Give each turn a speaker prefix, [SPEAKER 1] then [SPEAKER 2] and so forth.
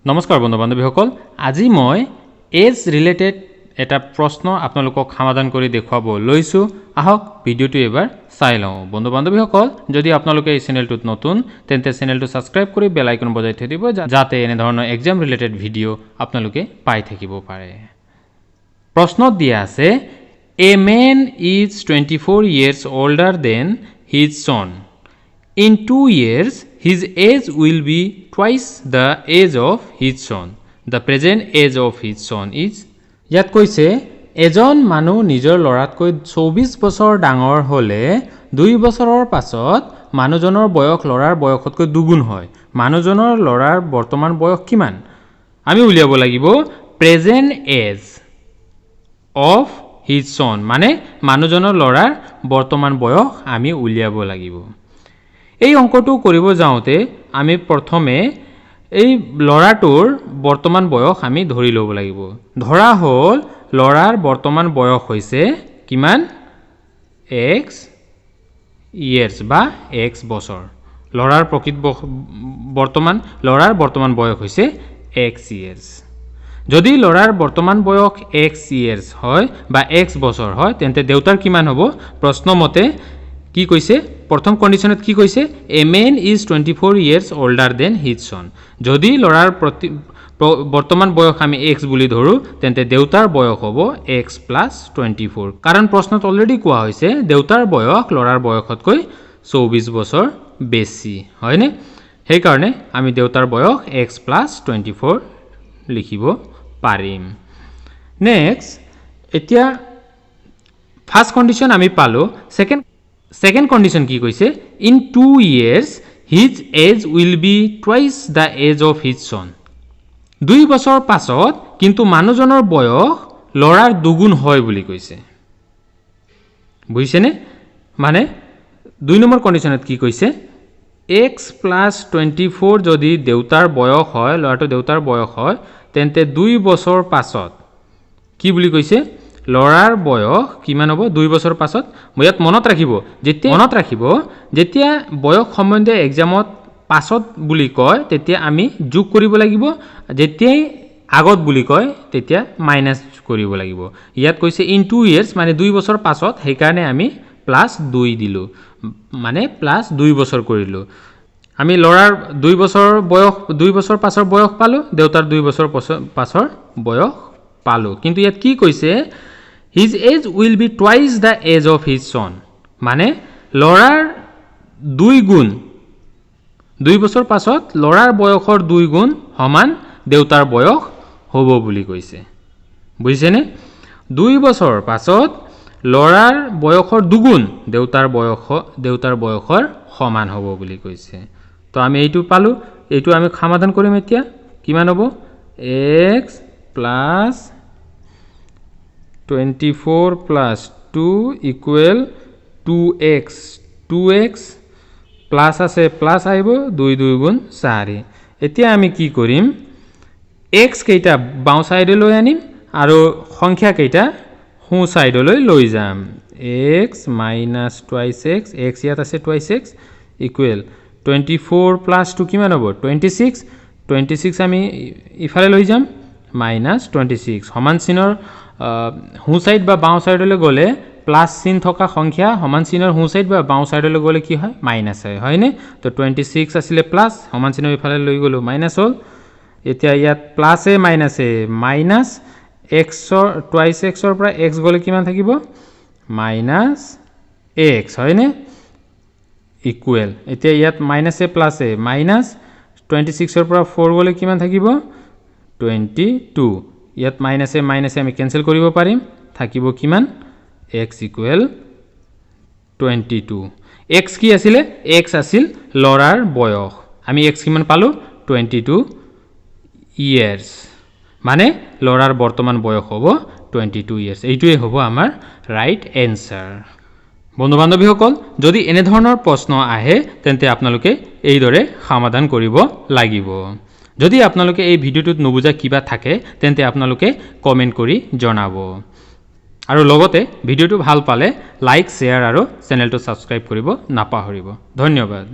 [SPEAKER 1] নমস্কাৰ বন্ধু বান্ধৱীসকল আজি মই এজ ৰিলেটেড এটা প্ৰশ্ন আপোনালোকক সমাধান কৰি দেখুৱাব লৈছো আহক ভিডিওটো এবাৰ চাই লওঁ বন্ধু বান্ধৱীসকল যদি আপোনালোকে এই চেনেলটোত নতুন তেন্তে চেনেলটো সাবস্ক্ৰাইব কৰি বেল আইকন বজাই থৈ দিব যাতে এনে ধৰণৰ এক্সাম ৰিলেটেড ভিডিও আপোনালোকে পাই থাকিব পাৰে প্ৰশ্নত দিয়া আছে A man is 24 years older than his son. In 2 years, his age will be twice the age of his son. The present age of his son is... ইয়াত কৈছে এজন মানুহ নিজৰ লৰাতকৈ 24 বছৰ ডাঙৰ হলে 2 বছৰৰ পাছত মানুহজনৰ বয়স লৰাৰ বয়সতকৈ দুগুণ হয় মানুহজনৰ লৰাৰ বৰ্তমান বয়স কিমান আমি উলিয়াব লাগিব present age of his son মানে মানুহজনৰ লৰাৰ বৰ্তমান বয়স আমি উলিয়াব লাগিব এই অংকটো কৰিব যাওঁতে আমি প্ৰথমে এই লৰাটোৰ বৰ্তমান বয়স আমি ধৰি ল'ব লাগিব ধৰা হ'ল লৰাৰ বৰ্তমান বয়স হৈছে কিমান x years বা x বছৰ লৰাৰ প্ৰকৃত বৰ্তমান বয়স হৈছে x years যদি লৰাৰ বৰ্তমান বয়স x years হয় বা x বছৰ হয় তেন্তে দেউতাৰ কিমান হ'ব প্ৰশ্ন মতে কি কৈছে প্ৰথম কন্ডিশনত কি কৈছে a man is 24 years older than his son যদি লৰাৰ বৰ্তমান বয়স আমি x বুলি ধৰো তেন্তে দেউতাৰ বয়স হ'ব x + 24 কাৰণ প্ৰশ্নত অলৰেডি কোৱা হৈছে দেউতাৰ বয়স লৰাৰ বয়সতকৈ 24 বছৰ বেছি হয়নে সেই কাৰণে আমি দেউতাৰ বয়স x + 24 লিখিব পাৰিম নেক্সট এতিয়া ফার্স্ট কন্ডিশন আমি পালো সেকেন্ড কন্ডিশন কি কৈছে in 2 years his age will be twice the age of his son 2 বছৰ পাছত কিন্তু মানুহজনৰ বয়স লৰাৰ দুগুণ হয় বুলি কৈছে বুজিছেনে মানে 2 নম্বৰ কন্ডিশনত কি কৈছে x + 24 যদি দেউতাৰ বয়স হয় লৰাটো দেউতাৰ বয়স হয় তেন্তে 2 বছৰ পাছত কি বুলি কৈছে লৰাৰ বয়স কিমান হ'ব 2 বছৰ পাছত মনত ৰাখিব যেতিয়া বয়স সম্বন্ধে এক্সামত পাছত বুলি কয় তেতিয়া আমি যোগ কৰিব লাগিব যেতিয়া আগত বুলি কয় তেতিয়া মাইনাস কৰিব লাগিব ইয়াত কৈছে ইন 2 years মানে 2 বছৰ পাছত সেই কাৰণে আমি +2 দিলো মানে +2 বছৰ কৰিলো আমি লৰাৰ 2 বছৰ পাছৰ বয়স পালো দেউতাৰ 2 বছৰ পাছৰ বয়স পালো কিন্তু ইয়াত কি কৈছে his age will be twice the age of his son মানে লৰাৰ 2 গুণ 2 বছৰ পাছত লৰাৰ বয়সৰ 2 গুণ সমান দেউতাৰ বয়স হ'ব বুলি কৈছে বুজিছেনে 2 বছৰ পাছত লৰাৰ বয়সৰ দুগুণ দেউতাৰ বয়সৰ সমান হ'ব বুলি কৈছে তো আমি এইটো পালো এইটো আমি সমাধান কৰিম এতিয়া কিমান হ'ব x + 24 + 2 = 2x প্লাস আছে প্লাস আহিব 2 2 গুণ 4 এতিয়া আমি কি কৰিম x কেইটা বাও সাইডলৈ আনিম আৰু সংখ্যা কেইটা হু সাইডলৈ লৈ যাম x - twice x x ইয়াত আছে twice x = 24 + 2 কিমান হ'ব 26 আমি ইফালে লৈ যাম -26 সমান চিনৰ হু সাইড বা বাও সাইডলৈ গলে প্লাস চিন থকা সংখ্যা সমান চিনৰ হু সাইড বা বাও সাইডলৈ গলে কি হয় মাইনাস হয় হয়নে তো 26 আছিল প্লাস সমান চিনৰ ইফালে লৈ গলো মাইনাস হল এতিয়া ইয়াত প্লাসে মাইনাসে মাইনাস x twice x ৰ পৰা x গলে কিমান থাকিব -x হয়নে ইকুৱেল এতিয়া ইয়াত মাইনাসে প্লাসে মাইনাস 26 ৰ পৰা 4 গলে কিমান থাকিব 22 ইয়াত মাইনাসে আমি কেনসেল কৰিব পাৰিম থাকিব কিমান x = 22 x কি আছিল x আছিল লৰাৰ বয়স আমি x কিমান পালো 22 years মানে লৰাৰ বৰ্তমান বয়স হ'ব 22 years এইটোৱে হ'ব আমাৰ ৰাইট এনসাৰ বন্ধু বান্ধৱীসকল যদি এনে ধৰণৰ প্ৰশ্ন আহে তেন্তে আপোনালোকে এইদৰে সমাধান কৰিব লাগিব যদি আপোনালোকে এই ভিডিওটোত নুবুজা কিবা থাকে তেন্তে আপোনালোকে কমেন্ট কৰি জনাব আৰু লগতে ভিডিওটো ভাল পালে লাইক শেয়াৰ আৰু চেনেলটো সাবস্ক্ৰাইব কৰিব নাপাহৰিব ধন্যবাদ